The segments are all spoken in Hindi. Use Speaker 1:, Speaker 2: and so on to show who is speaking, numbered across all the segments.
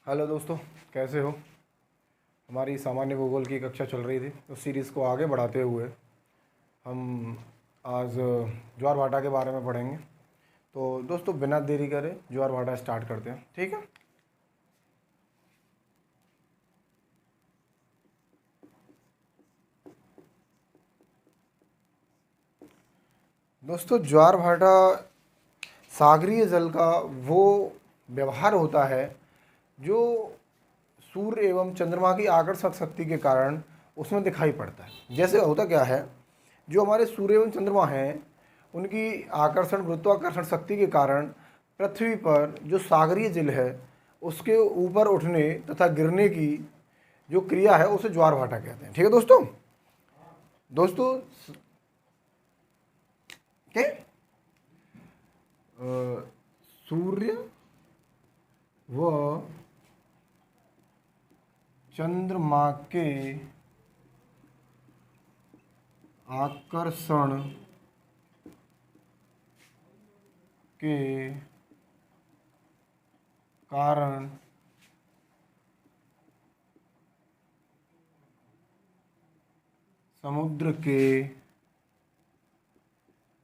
Speaker 1: हेलो दोस्तों, कैसे हो। हमारी सामान्य भूगोल की कक्षा चल रही थी, उस सीरीज़ को आगे बढ़ाते हुए हम आज ज्वार भाटा के बारे में पढ़ेंगे। तो दोस्तों, बिना देरी करे ज्वार भाटा स्टार्ट करते हैं, ठीक है। दोस्तों, ज्वार भाटा सागरीय जल का वो व्यवहार होता है जो सूर्य एवं चंद्रमा की आकर्षक शक्ति के कारण उसमें दिखाई पड़ता है। जैसे होता क्या है, जो हमारे सूर्य एवं चंद्रमा हैं उनकी आकर्षण गुरुत्वाकर्षण शक्ति के कारण पृथ्वी पर जो सागरीय जल है उसके ऊपर उठने तथा गिरने की जो क्रिया है उसे ज्वार भाटा कहते हैं, ठीक है दोस्तों। दोस्तों के सूर्य व चंद्रमा के आकर्षण के कारण समुद्र के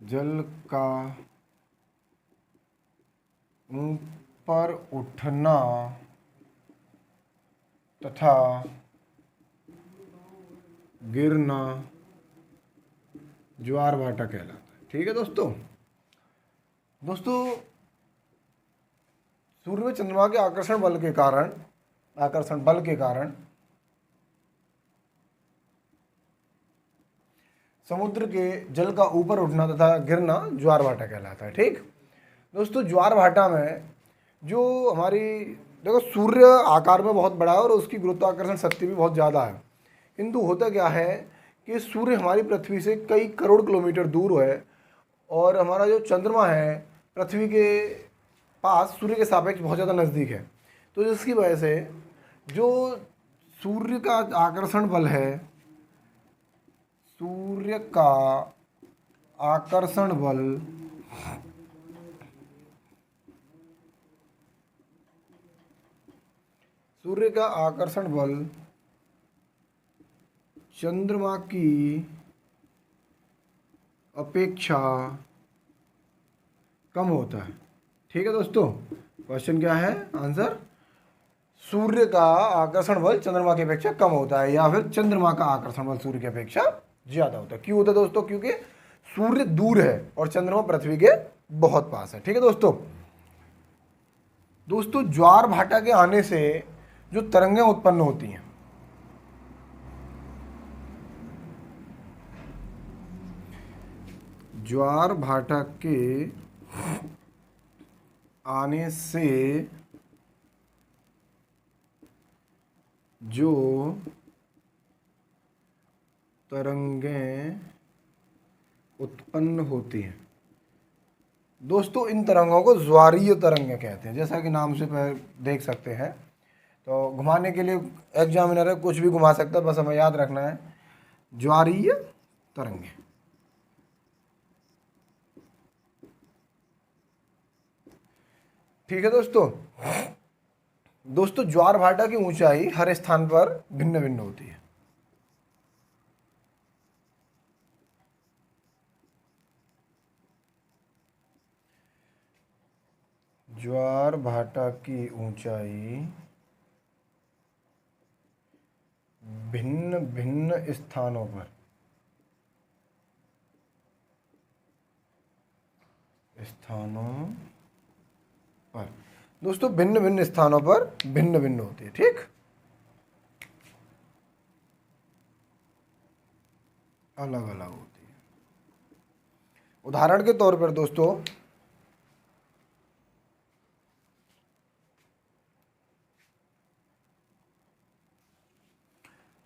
Speaker 1: जल का ऊपर उठना तथा गिरना ज्वार भाटा कहलाता है, ठीक है दोस्तों। सूर्य व चंद्रमा के आकर्षण बल के कारण समुद्र के जल का ऊपर उठना तथा गिरना ज्वार भाटा कहलाता है, ठीक दोस्तों। ज्वार भाटा में जो हमारी देखो, सूर्य आकार में बहुत बड़ा है और उसकी गुरुत्वाकर्षण शक्ति भी बहुत ज़्यादा है, किंतु होता क्या है कि सूर्य हमारी पृथ्वी से कई करोड़ किलोमीटर दूर है और हमारा जो चंद्रमा है पृथ्वी के पास सूर्य के सापेक्ष बहुत ज़्यादा नज़दीक है। तो जिसकी वजह से जो सूर्य का आकर्षण बल है, सूर्य का आकर्षण बल चंद्रमा की अपेक्षा कम होता है, ठीक है दोस्तों। क्वेश्चन क्या है, आंसर सूर्य का आकर्षण बल चंद्रमा की अपेक्षा कम होता है या फिर चंद्रमा का आकर्षण बल सूर्य की अपेक्षा ज्यादा होता है। क्यों होता है दोस्तों? क्योंकि सूर्य दूर है और चंद्रमा पृथ्वी के बहुत पास है, ठीक है दोस्तों। ज्वार भाटा के आने से जो तरंगें उत्पन्न होती हैं, ज्वार भाटा के आने से जो तरंगें उत्पन्न होती हैं दोस्तों, इन तरंगों को ज्वारीय तरंगें कहते हैं। जैसा कि नाम से देख सकते हैं, तो घुमाने के लिए एग्जामिनर है, कुछ भी घुमा सकता है, बस हमें याद रखना है ज्वारीय तरंगें। ठीक है दोस्तों, ज्वार भाटा की ऊंचाई हर स्थान पर भिन्न भिन्न होती है। ज्वार भाटा की ऊंचाई भिन्न भिन्न स्थानों पर दोस्तों भिन्न भिन्न स्थानों पर भिन्न भिन्न होती है, ठीक। अलग अलग होती है। उदाहरण के तौर पर दोस्तों,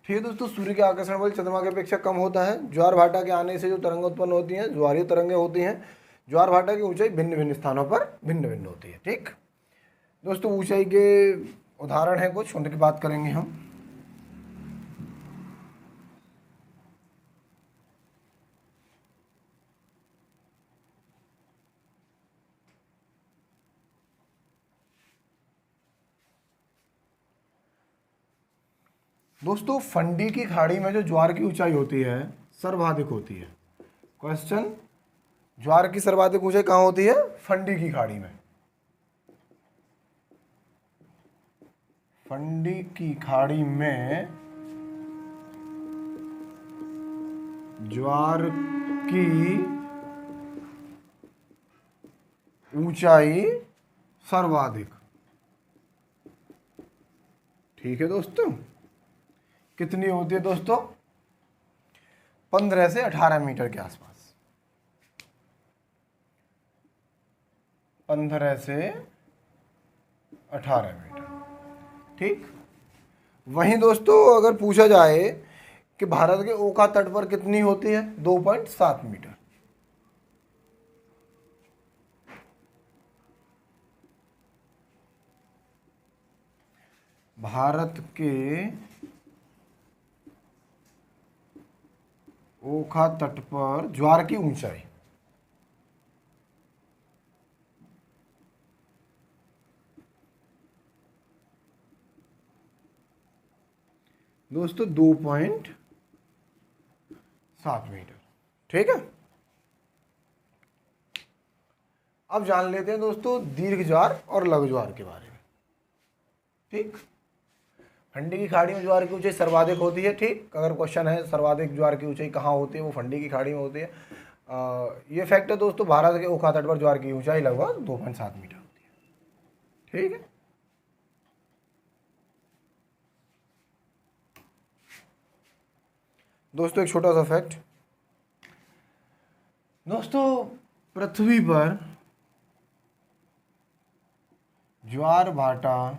Speaker 1: ठीक है दोस्तों, सूर्य के आकर्षण बल चंद्रमा की अपेक्षा कम होता है। ज्वार भाटा के आने से जो तरंग उत्पन्न होती हैं ज्वारीय तरंगें होती हैं। ज्वार भाटा की ऊंचाई भिन्न भिन्न स्थानों पर भिन्न भिन्न होती है, ठीक दोस्तों। ऊंचाई के उदाहरण है कुछ, उनकी बात करेंगे हम। दोस्तों फंडी की खाड़ी में जो ज्वार की ऊंचाई होती है सर्वाधिक होती है। क्वेश्चन, ज्वार की सर्वाधिक ऊंचाई कहाँ होती है? फंडी की खाड़ी में। फंडी की खाड़ी में ज्वार की ऊंचाई सर्वाधिक। ठीक है दोस्तों, कितनी होती है दोस्तों? 15 से 18 मीटर के आसपास। 15 से 18 मीटर। ठीक। वहीं दोस्तों अगर पूछा जाए कि भारत के ओखा तट पर कितनी होती है? 2.7 मीटर। भारत के ओखा तट पर ज्वार की ऊंचाई दोस्तों 2.7 मीटर। ठीक है। अब जान लेते हैं दोस्तों दीर्घ ज्वार और लघु ज्वार के बारे में। ठीक। फंडी की खाड़ी में ज्वार की ऊंचाई सर्वाधिक होती है। ठीक। अगर क्वेश्चन है सर्वाधिक ज्वार की ऊंचाई कहाँ होती है, वो फंडी की खाड़ी में होती है। ये फैक्ट है दोस्तों, भारत के ओखा तट पर ज्वार की ऊंचाई लगभग 2.7 मीटर होती है। ठीक है। दोस्तों एक छोटा सा फैक्ट, दोस्तों पृथ्वी पर ज्वार भाटा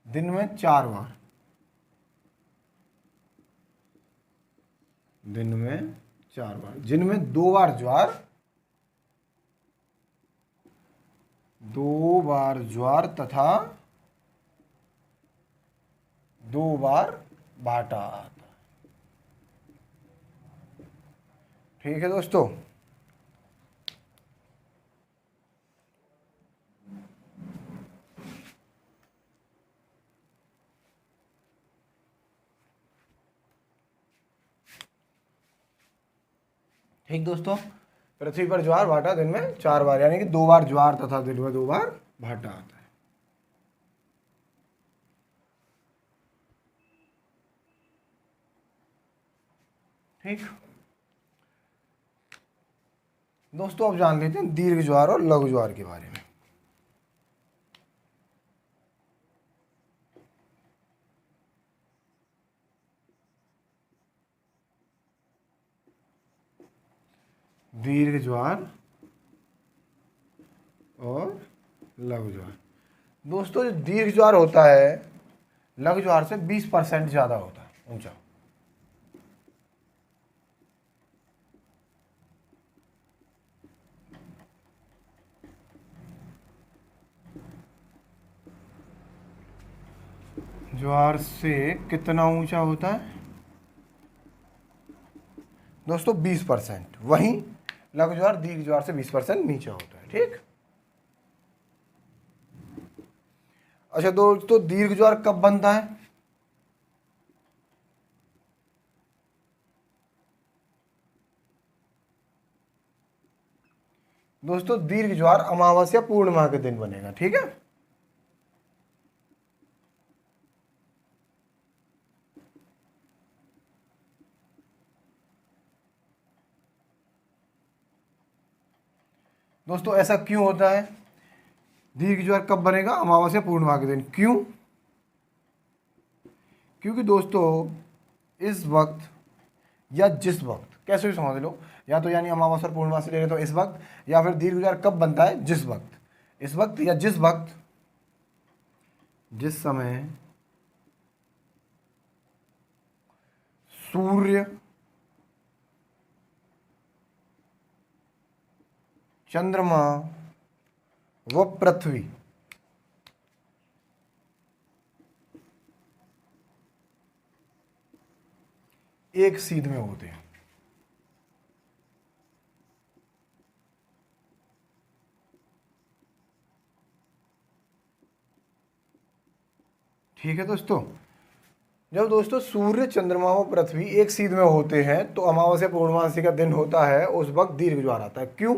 Speaker 1: दिन में 4 बार, दिन में 4 बार, जिनमें 2 बार ज्वार, 2 बार ज्वार तथा 2 बार भाटा आता। ठीक है दोस्तों। ठीक दोस्तों, पृथ्वी पर ज्वार भाटा दिन में 4 बार, यानी कि 2 बार ज्वार तथा दिन में 2 बार भाटा आता है। ठीक दोस्तों, अब जान लेते हैं दीर्घ ज्वार और लघु ज्वार के बारे में। दीर्घ ज्वार और लघु ज्वार। दोस्तों जो दीर्घ ज्वार होता है लघु ज्वार से 20% ज़्यादा होता है ऊंचा। ज्वार से कितना ऊंचा होता है दोस्तों? 20%। वहीं लघु ज्वार दीर्घ ज्वार से 20% नीचे होता है। ठीक। अच्छा दोस्तों, दीर्घ ज्वार कब बनता है? दोस्तों दीर्घ ज्वार अमावस्या पूर्णिमा के दिन बनेगा। ठीक है। दोस्तों ऐसा क्यों होता है? दीर्घ ज्वार कब बनेगा? अमावस्या पूर्णिमा के दिन। क्यों? क्योंकि दोस्तों इस वक्त या जिस वक्त, कैसे भी समझ लो, या तो यानी अमावस्या और पूर्णिमा से ले रहे तो इस वक्त, या फिर दीर्घ ज्वार कब बनता है? जिस वक्त, इस वक्त या जिस वक्त, जिस समय सूर्य, चंद्रमा व पृथ्वी एक सीध में होते हैं। ठीक है दोस्तों। जब दोस्तों सूर्य, चंद्रमा व पृथ्वी एक सीध में होते हैं तो अमावस्या पूर्णमासी का दिन होता है, उस वक्त दीर्घ ज्वार आता है। क्यों?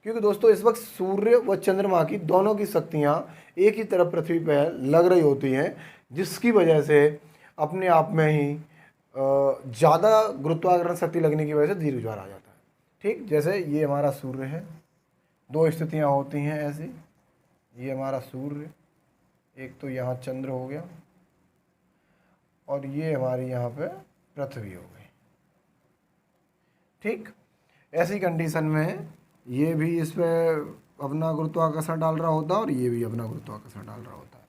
Speaker 1: क्योंकि दोस्तों इस वक्त सूर्य व चंद्रमा की दोनों की शक्तियाँ एक ही तरफ पृथ्वी पर लग रही होती हैं, जिसकी वजह से अपने आप में ही ज़्यादा गुरुत्वाकर्षण शक्ति लगने की वजह से दीर्घ ज्वार आ जाता है। ठीक, जैसे ये हमारा सूर्य है, दो स्थितियाँ होती हैं ऐसी। ये हमारा सूर्य, एक तो यहाँ चंद्र हो गया और ये हमारी यहाँ पे पृथ्वी हो गई। ठीक, ऐसी कंडीशन में ये भी इस पर अपना गुरुत्वाकर्षण डाल रहा होता है और ये भी अपना गुरुत्वाकर्षण डाल रहा होता है।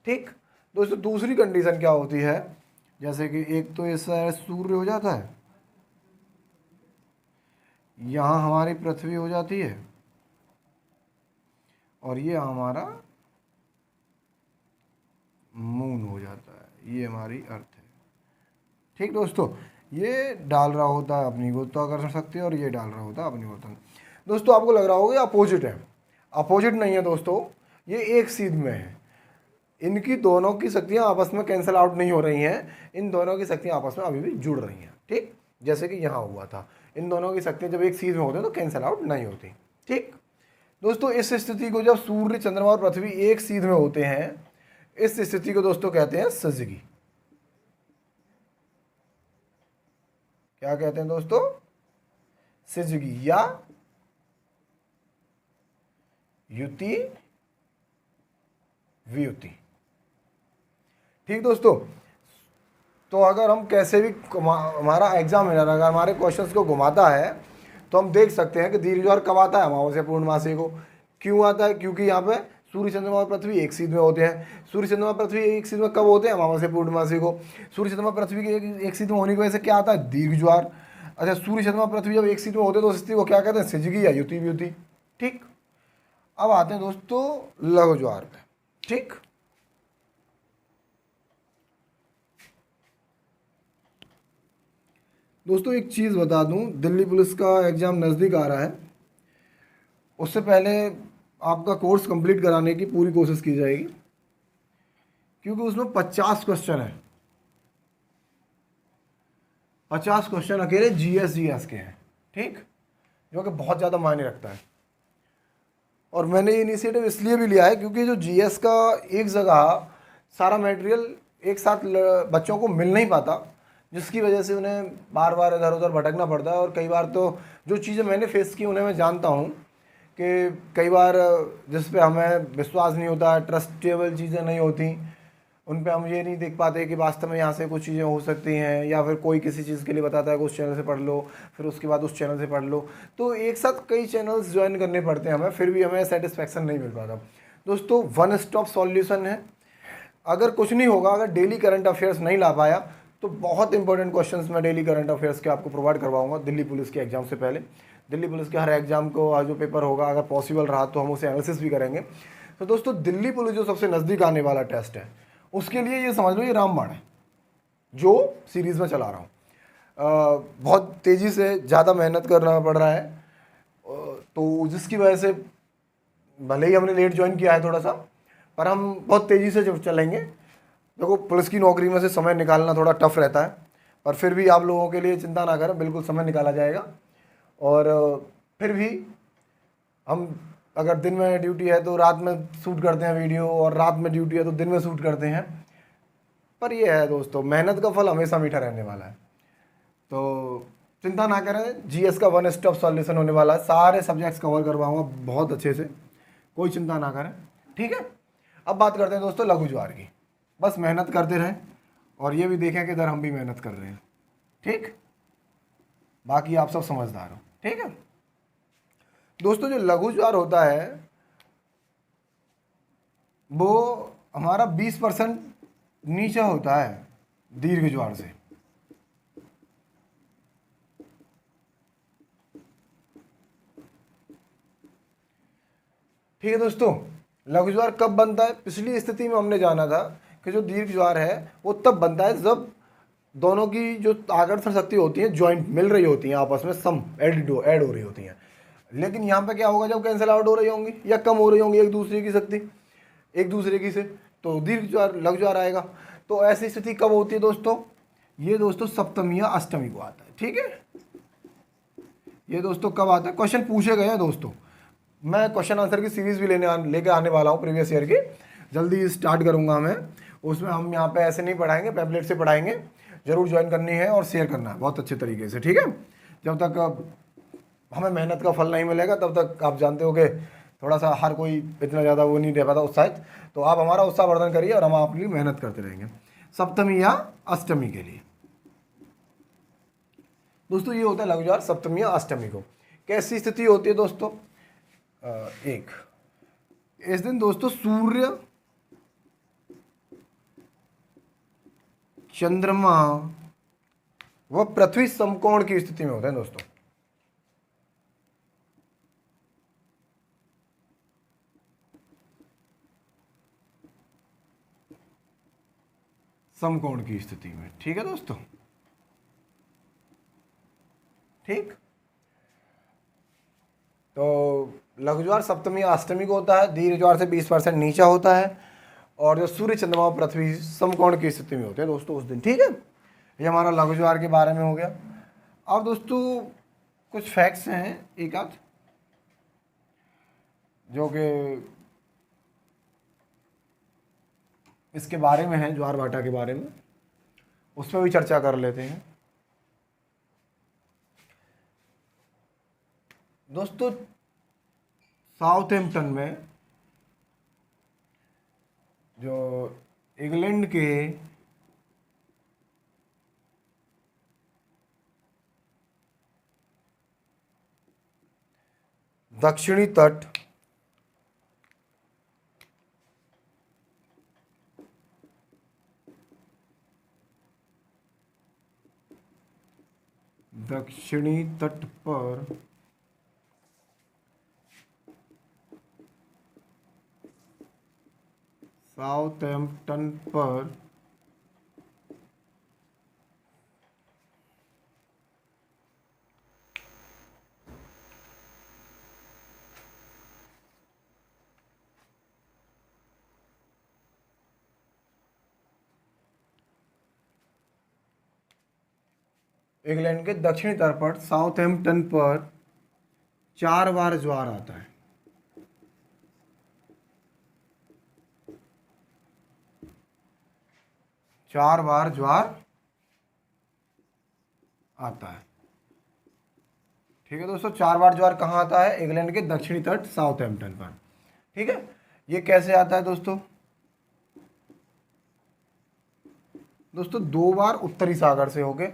Speaker 1: ठीक दोस्तों, दूसरी कंडीशन क्या होती है, जैसे कि एक तो ऐसा सूर्य हो जाता है, यहाँ हमारी पृथ्वी हो जाती है और ये हमारा मून हो जाता है, ये हमारी अर्थ है। ठीक दोस्तों, ये डाल रहा होता है अपनी गुरुत्वाकर्षण शक्ति और ये डाल रहा होता है अपनी गुरुत्वाकर्षण। दोस्तों आपको लग रहा होगा अपोजिट है, अपोजिट नहीं है दोस्तों, ये एक सीध में है। इनकी दोनों की शक्तियाँ आपस में कैंसिल आउट नहीं हो रही हैं, इन दोनों की शक्तियाँ आपस में अभी भी जुड़ रही हैं। ठीक, जैसे कि यहाँ हुआ था, इन दोनों की शक्तियाँ जब एक सीध में होती हैं तो कैंसिल आउट नहीं होती। ठीक दोस्तों, इस स्थिति को जब सूर्य, चंद्रमा और पृथ्वी एक सीध में होते हैं, इस स्थिति को दोस्तों कहते हैं सजगी। क्या कहते हैं दोस्तों? सिजगी या युति वियुति। ठीक दोस्तों, तो अगर हम कैसे भी हमारा एग्जामिनर अगर हमारे क्वेश्चंस को घुमाता है तो हम देख सकते हैं कि दीर्घ ज्वार कब आता है? अमावस्या पूर्णमासी को। क्यों आता है? क्योंकि यहाँ पे सूर्य, चंद्रमा और पृथ्वी एक सीध में होते हैं। सूर्य, चंद्रमा, पृथ्वी एक सीध में कब होते हैं? अमावस्या पूर्णमासी को। सूर्य, चंद्रमा, पृथ्वी के एक सीध में होने की वजह से क्या आता है? दीर्घ ज्वार। अच्छा, सूर्य, चंद्रमा, पृथ्वी जब एक सीध में होते हैं तो उस स्थिति को क्या कहते हैं? सिजगी या युति वियुति। ठीक, अब आते हैं दोस्तों लघु ज्वार पे। ठीक, दोस्तों एक चीज़ बता दूं, दिल्ली पुलिस का एग्ज़ाम नज़दीक आ रहा है, उससे पहले आपका कोर्स कंप्लीट कराने की पूरी कोशिश की जाएगी, क्योंकि उसमें 50 क्वेश्चन है। 50 क्वेश्चन अकेले जीएस के हैं। ठीक, जो कि बहुत ज़्यादा मायने रखता है। और मैंने ये इनिशिएटिव इसलिए भी लिया है क्योंकि जो जीएस का एक जगह सारा मटेरियल एक साथ बच्चों को मिल नहीं पाता, जिसकी वजह से उन्हें बार बार इधर उधर भटकना पड़ता है। और कई बार तो जो चीज़ें मैंने फेस की उन्हें मैं जानता हूँ कि कई बार जिस पे हमें विश्वास नहीं होता, ट्रस्टेबल चीज़ें नहीं होती, उन पे हम ये नहीं देख पाते कि वास्तव में यहाँ से कुछ चीज़ें हो सकती हैं, या फिर कोई किसी चीज़ के लिए बताता है कि उस चैनल से पढ़ लो, फिर उसके बाद उस चैनल से पढ़ लो, तो एक साथ कई चैनल्स ज्वाइन करने पड़ते हैं हमें, फिर भी हमें सेटिस्फैक्शन नहीं मिल पाता। दोस्तों वन स्टॉप सॉल्यूशन है। अगर कुछ नहीं होगा, अगर डेली करंट अफेयर्स नहीं ला पाया तो बहुत इंपॉर्टेंट क्वेश्चंस मैं डेली करंट अफेयर्स के आपको प्रोवाइड करवाऊंगा दिल्ली पुलिस के एग्जाम से पहले। दिल्ली पुलिस के हर एग्जाम को जो पेपर होगा, अगर पॉसिबल रहा तो हम उसे एनालिसिस भी करेंगे। तो दोस्तों दिल्ली पुलिस जो सबसे नज़दीक आने वाला टेस्ट है, उसके लिए ये समझ लो ये रामबाण है जो सीरीज़ में चला रहा हूँ। बहुत तेज़ी से ज़्यादा मेहनत करना पड़ रहा है, तो जिसकी वजह से भले ही हमने लेट ज्वाइन किया है थोड़ा सा, पर हम बहुत तेज़ी से चलेंगे। देखो पुलिस की नौकरी में से समय निकालना थोड़ा टफ रहता है, पर फिर भी आप लोगों के लिए चिंता ना करें, बिल्कुल समय निकाला जाएगा। और फिर भी हम अगर दिन में ड्यूटी है तो रात में शूट करते हैं वीडियो, और रात में ड्यूटी है तो दिन में शूट करते हैं। पर ये है दोस्तों, मेहनत का फल हमेशा मीठा रहने वाला है। तो चिंता ना करें, जीएस का वन स्टॉप सॉल्यूशन होने वाला है, सारे सब्जेक्ट्स कवर करवाऊंगा बहुत अच्छे से, कोई चिंता ना करें। ठीक है, अब बात करते हैं दोस्तों लघु ज्वार की। बस मेहनत करते रहें और ये भी देखें कि इधर हम भी मेहनत कर रहे हैं। ठीक, बाकी आप सब समझदार हो। ठीक है दोस्तों, जो लघु ज्वार होता है वो हमारा 20% नीचे होता है दीर्घ ज्वार से। ठीक है दोस्तों, लघु ज्वार कब बनता है? पिछली स्थिति में हमने जाना था कि जो दीर्घ ज्वार है वो तब बनता है जब दोनों की जो आकर्षण शक्ति होती है जॉइंट मिल रही होती हैं, आपस में सम ऐड हो रही होती हैं। लेकिन यहाँ पे क्या होगा, जब कैंसिल आउट हो रही होंगी या कम हो रही होंगी एक दूसरे की शक्ति एक दूसरे की से, तो दीर्घ ज्वार लघु ज्वार आएगा। तो ऐसी स्थिति कब होती है दोस्तों? ये दोस्तों सप्तमी या अष्टमी को आता है। ठीक है, ये दोस्तों कब आता है? क्वेश्चन पूछे गए हैं दोस्तों। मैं क्वेश्चन आंसर की सीरीज भी लेके आने वाला हूँ प्रीवियस ईयर की, जल्दी स्टार्ट करूँगा मैं। उसमें हम यहाँ पे ऐसे नहीं पढ़ाएंगे, पैम्पलेट से पढ़ाएंगे। जरूर ज्वाइन करनी है और शेयर करना है बहुत अच्छे तरीके से। ठीक है, जब तक हमें मेहनत का फल नहीं मिलेगा तब तक आप जानते हो कि थोड़ा सा हर कोई इतना ज़्यादा वो नहीं रह पाता उत्साहित। तो आप हमारा उत्साहवर्धन करिए और हम आपके लिए मेहनत करते रहेंगे सप्तमी या अष्टमी के लिए। दोस्तों ये होता है लघु ज्वार सप्तमी या अष्टमी को। कैसी स्थिति होती है दोस्तों? एक इस दिन दोस्तों सूर्य, चंद्रमा व पृथ्वी समकोण की स्थिति में होते हैं दोस्तों। समकोण की स्थिति में। ठीक है दोस्तों, ठीक। तो लघु ज्वार सप्तमी अष्टमी को होता है, दीर्घ ज्वार से 20% नीचा होता है, और जो सूर्य, चंद्रमा और पृथ्वी समकोण की स्थिति में होते हैं दोस्तों उस दिन। ठीक है, ये हमारा लघु ज्वार के बारे में हो गया। अब दोस्तों कुछ फैक्ट्स हैं एक आध जो कि इसके बारे में है, ज्वार भाटा के बारे में, उस पर भी चर्चा कर लेते हैं दोस्तों। साउथहैम्पटन में जो इंग्लैंड के दक्षिणी तट पर साउथहैम्पटन पर इंग्लैंड के दक्षिणी तट पर साउथहैम्पटन पर 4 बार ज्वार आता है। 4 बार ज्वार आता है। ठीक है दोस्तों, 4 बार ज्वार कहाँ आता है? इंग्लैंड के दक्षिणी तट साउथहैम्पटन पर। ठीक है, ये कैसे आता है दोस्तों? दोस्तों 2 बार उत्तरी सागर से होके,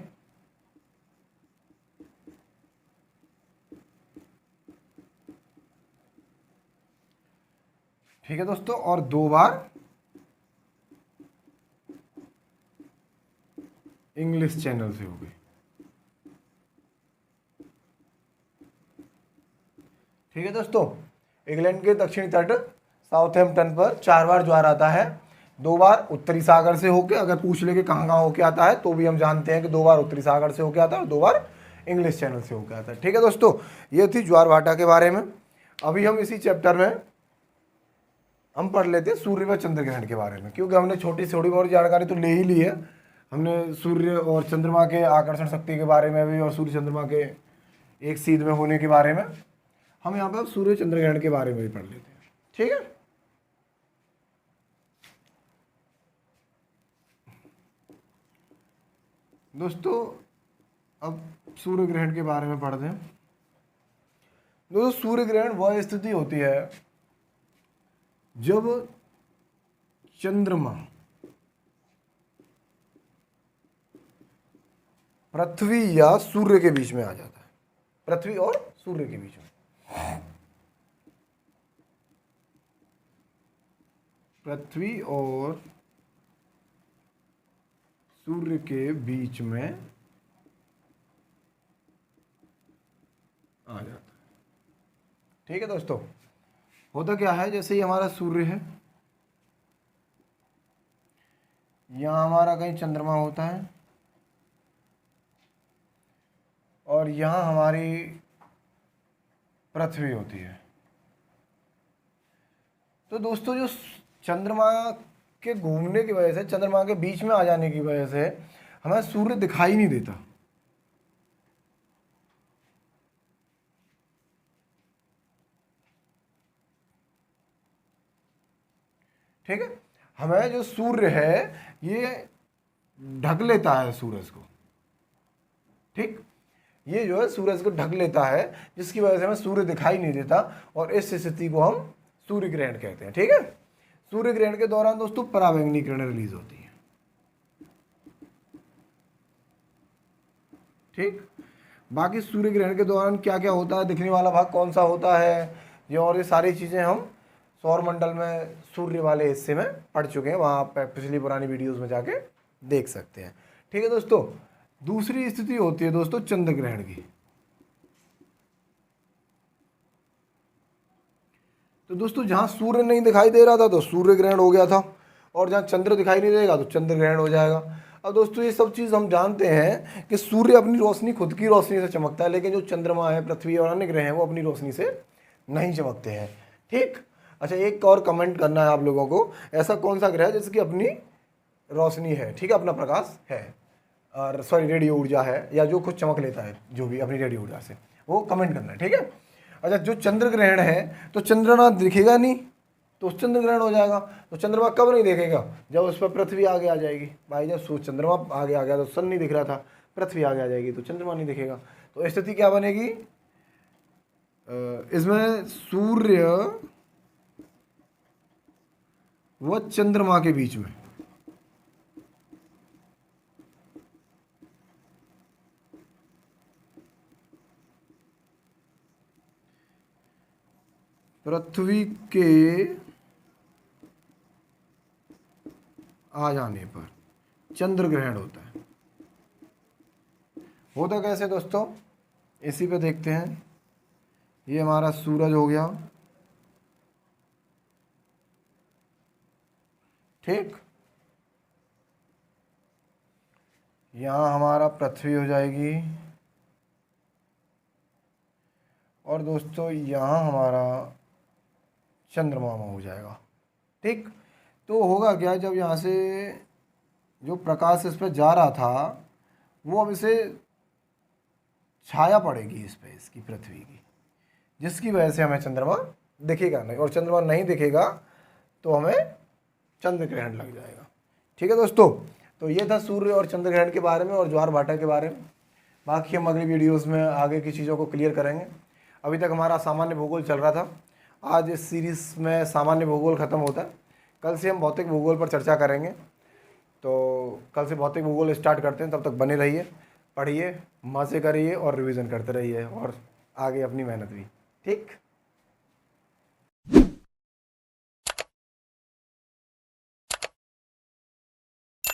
Speaker 1: ठीक है दोस्तों, और 2 बार इंग्लिश चैनल से होगी। ठीक है दोस्तों, इंग्लैंड के दक्षिणी तट साउथहैम्पटन पर 4 बार ज्वार आता है, 2 बार उत्तरी सागर से होके। अगर पूछ ले कि कहाँ कहाँ होके आता है तो भी हम जानते हैं कि 2 बार उत्तरी सागर से होके आता है और 2 बार इंग्लिश चैनल से होके आता है। ठीक है दोस्तों, ये थी ज्वार भाटा के बारे में। अभी हम इसी चैप्टर में हम पढ़ लेते हैं सूर्य व चंद्र ग्रहण के बारे में, क्योंकि हमने छोटी थोड़ी बहुत जानकारी तो ले ही ली है। हमने सूर्य और चंद्रमा के आकर्षण शक्ति के बारे में भी और सूर्य चंद्रमा के एक सीध में होने के बारे में, हम यहाँ पर सूर्य चंद्र ग्रहण के बारे में भी पढ़ लेते हैं। ठीक है, दोस्तों अब सूर्य ग्रहण के बारे में पढ़ते हैं। दोस्तों सूर्य ग्रहण वह स्थिति होती है जब चंद्रमा पृथ्वी या सूर्य के बीच में आ जाता है, पृथ्वी और सूर्य के बीच में। पृथ्वी और सूर्य के बीच में आ जाता है। ठीक है दोस्तों, होता क्या है, जैसे ही हमारा सूर्य है, यहाँ हमारा कहीं चंद्रमा होता है और यहाँ हमारी पृथ्वी होती है। तो दोस्तों जो चंद्रमा के घूमने की वजह से, चंद्रमा के बीच में आ जाने की वजह से हमें सूर्य दिखाई नहीं देता। ठीक है, हमें जो सूर्य है ये ढक लेता है सूरज को। ठीक, ये जो है सूरज को ढक लेता है, जिसकी वजह से हमें सूर्य दिखाई नहीं देता, और इस स्थिति को हम सूर्य ग्रहण कहते हैं। ठीक है, सूर्य ग्रहण के दौरान दोस्तों पराबैंगनी किरणें रिलीज होती हैं। ठीक, बाकी सूर्य ग्रहण के दौरान क्या क्या होता है, दिखने वाला भाग कौन सा होता है, ये और ये सारी चीज़ें हम सौर मंडल में सूर्य वाले हिस्से में पढ़ चुके हैं, वहाँ आप पिछली पुरानी वीडियोस में जाके देख सकते हैं। ठीक है दोस्तों, दूसरी स्थिति होती है दोस्तों चंद्र ग्रहण की। तो दोस्तों जहाँ सूर्य नहीं दिखाई दे रहा था तो सूर्य ग्रहण हो गया था, और जहाँ चंद्र दिखाई नहीं देगा तो चंद्र ग्रहण हो जाएगा। अब दोस्तों ये सब चीज़ हम जानते हैं कि सूर्य अपनी रोशनी, खुद की रोशनी से चमकता है, लेकिन जो चंद्रमा है, पृथ्वी और अन्य ग्रह हैं वो अपनी रोशनी से नहीं चमकते हैं। ठीक, अच्छा एक और कमेंट करना है आप लोगों को, ऐसा कौन सा ग्रह है जिसकी अपनी रोशनी है, ठीक है, अपना प्रकाश है, और सॉरी रेडियो ऊर्जा है, या जो खुद चमक लेता है जो भी अपनी रेडियो ऊर्जा से, वो कमेंट करना है। ठीक है, अच्छा जो चंद्र ग्रहण है तो चंद्रमा दिखेगा नहीं तो उस चंद्र ग्रहण हो जाएगा। तो चंद्रमा कब नहीं देखेगा, जब उस पर पृथ्वी आगे आ जाएगी। भाई जब चंद्रमा आगे आ गया तो सन नहीं दिख रहा था, पृथ्वी आगे आ जाएगी तो चंद्रमा नहीं दिखेगा। तो स्थिति क्या बनेगी, इसमें सूर्य व चंद्रमा के बीच में पृथ्वी के आ जाने पर चंद्र ग्रहण होता है। होता कैसे दोस्तों, इसी पे देखते हैं। ये हमारा सूरज हो गया, ठीक, यहाँ हमारा पृथ्वी हो जाएगी, और दोस्तों यहाँ हमारा चंद्रमा हो जाएगा। ठीक, तो होगा क्या, जब यहाँ से जो प्रकाश इस पर जा रहा था वो अब इसे छाया पड़ेगी इस पर, इसकी पृथ्वी की, जिसकी वजह से हमें चंद्रमा दिखेगा नहीं, और चंद्रमा नहीं दिखेगा तो हमें चंद्र ग्रहण लग जाएगा। ठीक है दोस्तों, तो ये था सूर्य और चंद्र ग्रहण के बारे में और ज्वार भाटा के बारे में। बाकी हम अगली वीडियोस में आगे की चीज़ों को क्लियर करेंगे। अभी तक हमारा सामान्य भूगोल चल रहा था, आज इस सीरीज़ में सामान्य भूगोल ख़त्म होता है। कल से हम भौतिक भूगोल पर चर्चा करेंगे, तो कल से भौतिक भूगोल स्टार्ट करते हैं। तब तक बने रहिए, पढ़िए, मज़े करिए और रिवीजन करते रहिए, और आगे अपनी मेहनत भी। ठीक।